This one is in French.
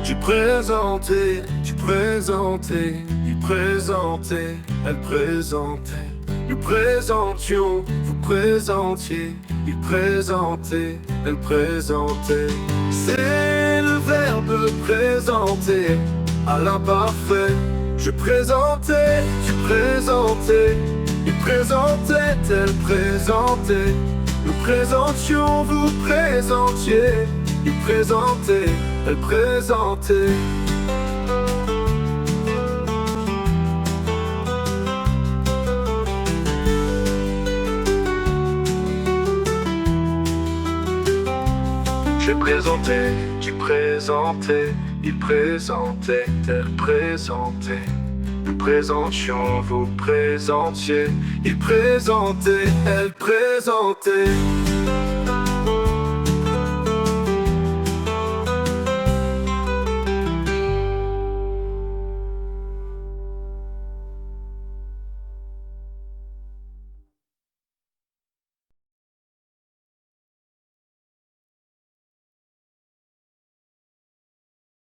Tu présentais, tu présentais, il présentait, elle présentait. Nous présentions, vous présentiez, il présentait, elle présentait. C'est le verbe présenter à l'imparfait. Je présentais, tu présentais, il présentait, elle présentait. Nous présentions, vous présentiez, il présentait, elle présentait. J'ai présenté, tu présentais, il présentait, elle présentait. Nous présentions, vous présentiez, il présentait, elle présentait.